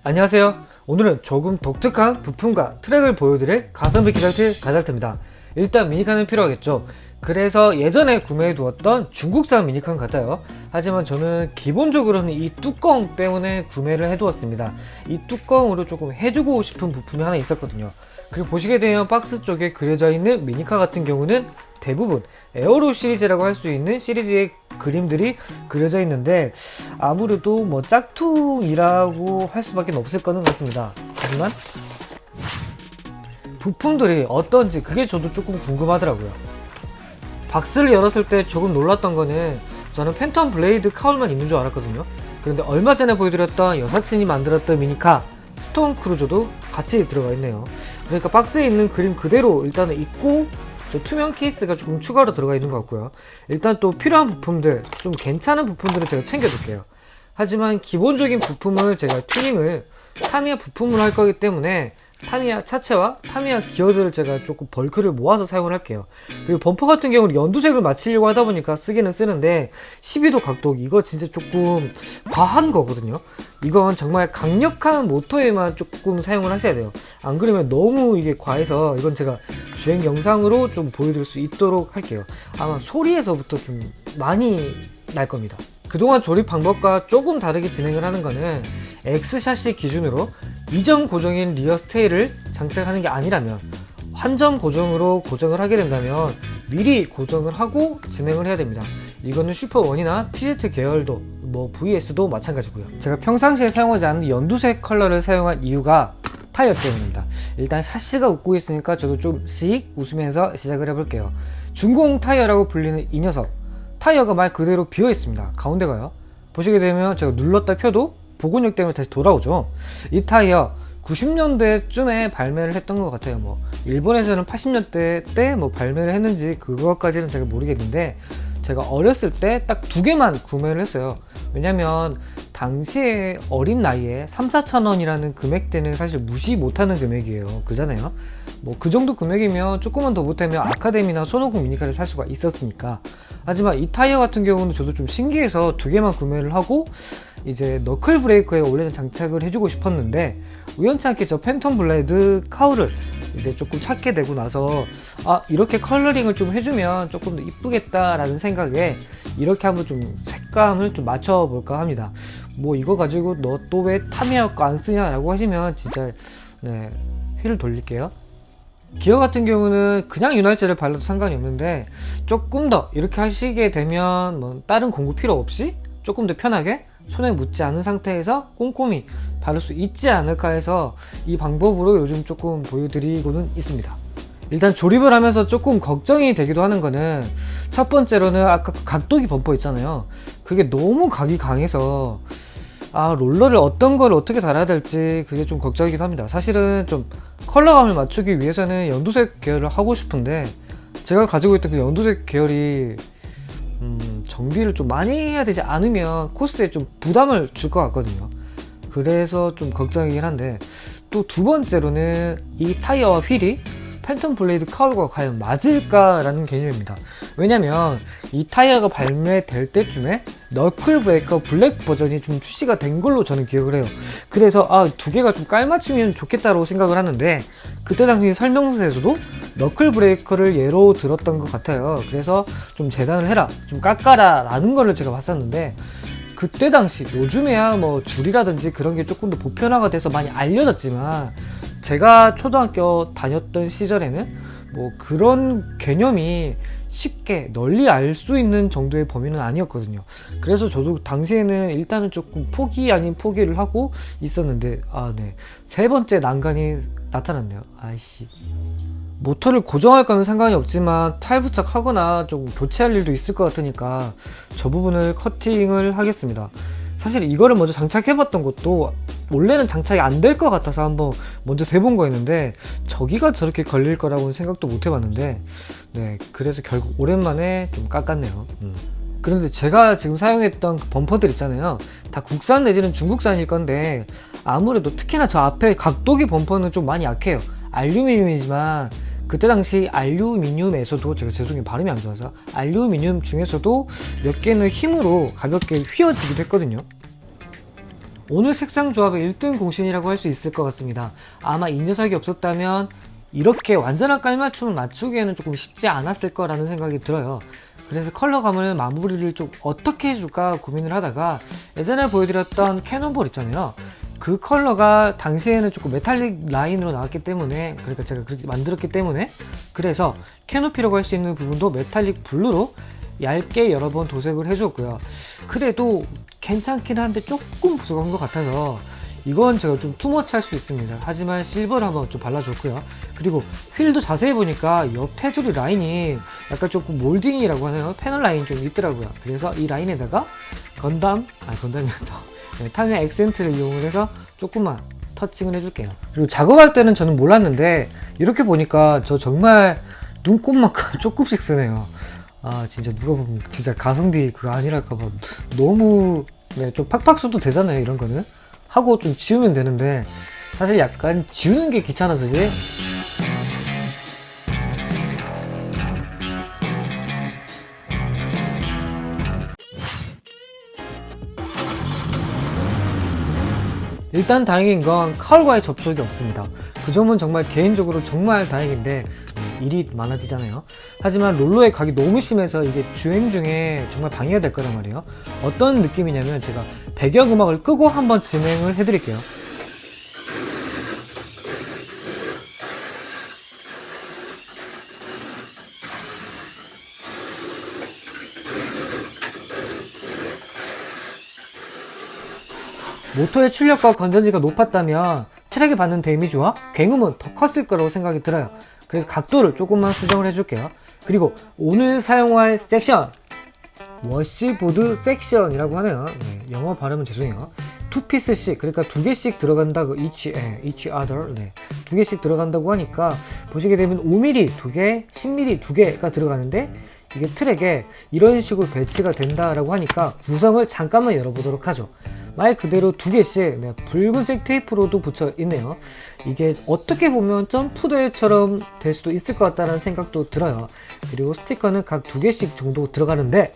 안녕하세요. 오늘은 조금 독특한 부품과 트랙을 보여드릴 가성비 기장티 가잘트입니다. 일단 미니카는 필요하겠죠. 그래서 예전에 구매해 두었던 중국산 미니카 같아요. 하지만 저는 기본적으로는 이 뚜껑 때문에 구매를 해 두었습니다. 이 뚜껑으로 조금 해주고 싶은 부품이 하나 있었거든요. 그리고 보시게 되면 박스 쪽에 그려져 있는 미니카 같은 경우는 대부분 에어로 시리즈라고 할 수 있는 시리즈의 그림들이 그려져 있는데 아무래도 뭐 짝퉁이라고 할 수밖에 없을 거는 같습니다. 하지만 부품들이 어떤지 그게 저도 조금 궁금하더라고요. 박스를 열었을 때 조금 놀랐던 거는 저는 팬텀 블레이드 카울만 있는 줄 알았거든요. 그런데 얼마 전에 보여드렸던 여사친이 만들었던 미니카 스톰 크루저도 같이 들어가 있네요. 그러니까 박스에 있는 그림 그대로 일단은 있고 저 투명 케이스가 조금 추가로 들어가 있는 것 같고요. 일단 또 필요한 부품들, 좀 괜찮은 부품들을 제가 챙겨둘게요. 하지만 기본적인 부품을 제가 튜닝을 타미야 부품으로 할 거기 때문에 타미야 차체와 타미야 기어들을 제가 조금 벌크를 모아서 사용을 할게요. 그리고 범퍼 같은 경우는 연두색을 맞추려고 하다 보니까 쓰기는 쓰는데 12도 각도 이거 진짜 조금 과한 거거든요. 이건 정말 강력한 모터에만 조금 사용을 하셔야 돼요. 안 그러면 너무 이게 과해서 이건 제가 주행 영상으로 좀 보여드릴 수 있도록 할게요. 아마 소리에서부터 좀 많이 날 겁니다. 그동안 조립 방법과 조금 다르게 진행을 하는 거는 X샷시 기준으로 2점 고정인 리어 스테이를 장착하는 게 아니라면 한 점 고정으로 고정을 하게 된다면 미리 고정을 하고 진행을 해야 됩니다. 이거는 슈퍼1이나 TZ 계열도 뭐 VS도 마찬가지고요. 제가 평상시에 사용하지 않는 연두색 컬러를 사용한 이유가 타이어 때문입니다. 일단 샤시가 웃고 있으니까 저도 좀씩 웃으면서 시작을 해볼게요. 중공 타이어라고 불리는 이 녀석 타이어가 말 그대로 비어 있습니다. 가운데가요. 보시게 되면 제가 눌렀다 펴도 복원력 때문에 다시 돌아오죠. 이 타이어 90년대쯤에 발매를 했던 것 같아요. 뭐 일본에서는 80년대 때 뭐 발매를 했는지 그것까지는 제가 모르겠는데 제가 어렸을 때 딱 두 개만 구매를 했어요. 왜냐면 당시에 어린 나이에 3-4천원이라는 금액대는 사실 무시 못하는 금액이에요. 그잖아요. 뭐 그 정도 금액이면 조금만 더 못하면 아카데미나 손오공 미니카를 살 수가 있었으니까. 하지만 이 타이어 같은 경우는 저도 좀 신기해서 두 개만 구매를 하고 이제 너클 브레이커에 원래는 장착을 해주고 싶었는데 우연찮게 저 팬텀 블레이드 카울을 이제 조금 찾게 되고 나서 아 이렇게 컬러링을 좀 해주면 조금 더 이쁘겠다 라는 생각에 이렇게 한번 좀 색감을 좀 맞춰볼까 합니다. 뭐 이거 가지고 너 또 왜 타미야 거 안 쓰냐 라고 하시면 진짜 네 휘를 돌릴게요. 기어 같은 경우는 그냥 윤활제를 발라도 상관이 없는데 조금 더 이렇게 하시게 되면 뭐 다른 공구 필요 없이 조금 더 편하게 손에 묻지 않은 상태에서 꼼꼼히 바를 수 있지 않을까 해서 이 방법으로 요즘 조금 보여드리고는 있습니다. 일단 조립을 하면서 조금 걱정이 되기도 하는 거는 첫 번째로는 아까 그 각도기 범퍼 있잖아요. 그게 너무 각이 강해서 아 롤러를 어떤 걸 어떻게 달아야 될지 그게 좀 걱정이기도 합니다. 사실은 좀 컬러감을 맞추기 위해서는 연두색 계열을 하고 싶은데 제가 가지고 있던 그 연두색 계열이 정비를 좀 많이 해야 되지 않으면 코스에 좀 부담을 줄 것 같거든요. 그래서 좀 걱정이긴 한데 또 두 번째로는 이 타이어와 휠이 팬텀 블레이드 카울과 과연 맞을까라는 개념입니다. 왜냐면 이 타이어가 발매될 때쯤에 너클 브레이커 블랙 버전이 좀 출시가 된 걸로 저는 기억을 해요. 그래서 아 두 개가 좀 깔맞추면 좋겠다고 생각을 하는데 그때 당시 설명서에서도 너클 브레이커를 예로 들었던 것 같아요. 그래서 좀 재단을 해라, 좀 깎아라 라는 거를 제가 봤었는데 그때 당시 요즘에야 뭐 줄이라든지 그런 게 조금 더 보편화가 돼서 많이 알려졌지만 제가 초등학교 다녔던 시절에는 뭐 그런 개념이 쉽게 널리 알 수 있는 정도의 범위는 아니었거든요. 그래서 저도 당시에는 일단은 조금 포기 아닌 포기를 하고 있었는데 아 네 세 번째 난간이 나타났네요. 아이씨 모터를 고정할 거는 상관이 없지만 탈부착하거나 좀 교체할 일도 있을 것 같으니까 저 부분을 커팅을 하겠습니다. 사실 이거를 먼저 장착해봤던 것도 원래는 장착이 안 될 것 같아서 한번 먼저 대본 거였는데 저기가 저렇게 걸릴 거라고는 생각도 못 해봤는데 네 그래서 결국 오랜만에 좀 깎았네요. 그런데 제가 지금 사용했던 그 범퍼들 있잖아요, 다 국산 내지는 중국산일 건데 아무래도 특히나 저 앞에 각도기 범퍼는 좀 많이 약해요. 알루미늄이지만 그때 당시 알루미늄에서도 제가 죄송해요 발음이 안 좋아서 알루미늄 중에서도 몇 개는 힘으로 가볍게 휘어지기도 했거든요. 오늘 색상 조합의 1등 공신이라고 할 수 있을 것 같습니다. 아마 이 녀석이 없었다면 이렇게 완전한 깔맞춤을 맞추기에는 조금 쉽지 않았을 거라는 생각이 들어요. 그래서 컬러감을 마무리를 좀 어떻게 해줄까 고민을 하다가 예전에 보여드렸던 캐논볼 있잖아요. 그 컬러가 당시에는 조금 메탈릭 라인으로 나왔기 때문에, 그러니까 제가 그렇게 만들었기 때문에, 그래서 캐노피라고 할 수 있는 부분도 메탈릭 블루로 얇게 여러 번 도색을 해주었고요. 그래도 괜찮긴 한데 조금 부족한 것 같아서 이건 제가 좀 투머치 할 수 있습니다. 하지만 실버를 한번 좀 발라줬고요. 그리고 휠도 자세히 보니까 옆 테두리 라인이 약간 조금 몰딩이라고 하나요? 패널 라인이 좀 있더라고요. 그래서 이 라인에다가 건담이었다. 타미야 액센트를 이용을 해서 조금만 터칭을 해줄게요. 그리고 작업할 때는 저는 몰랐는데 이렇게 보니까 저 정말 눈곱만큼 조금씩 쓰네요. 아 진짜 누가 보면 진짜 가성비 그거 아니랄까봐 너무 좀 팍팍 써도 되잖아요. 이런 거는 하고 좀 지우면 되는데 사실 약간 지우는 게 귀찮아서지. 일단 다행인 건 카울과의 접촉이 없습니다. 그 점은 정말 개인적으로 정말 다행인데 일이 많아지잖아요. 하지만 롤러의 각이 너무 심해서 이게 주행 중에 정말 방해가 될 거란 말이에요. 어떤 느낌이냐면 제가 배경음악을 끄고 한번 진행을 해드릴게요. 모터의 출력과 건전지가 높았다면 트랙에 받는 데미지와 굉음은 더 컸을 거라고 생각이 들어요. 그래서 각도를 조금만 수정을 해줄게요. 그리고 오늘 사용할 섹션, 워시보드 섹션이라고 하네요. 네, 영어 발음은 죄송해요. 2피스씩, 그러니까 2개씩 들어간다고, each other, 네, 2개씩 들어간다고 하니까 보시게 되면 5mm 2개, 10mm 2개가 들어가는데 이게 트랙에 이런 식으로 배치가 된다라고 하니까 구성을 잠깐만 열어보도록 하죠. 말 그대로 2개씩 붉은색 테이프로도 붙여 있네요. 이게 어떻게 보면 점프대처럼 될 수도 있을 것 같다는 생각도 들어요. 그리고 스티커는 각 2개씩 정도 들어가는데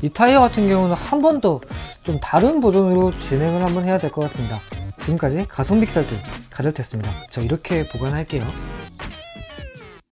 이 타이어 같은 경우는 한 번 더 좀 다른 버전으로 진행을 한번 해야 될 것 같습니다. 지금까지 가성비 키달들 가델tes습니다. 저 이렇게 보관할게요.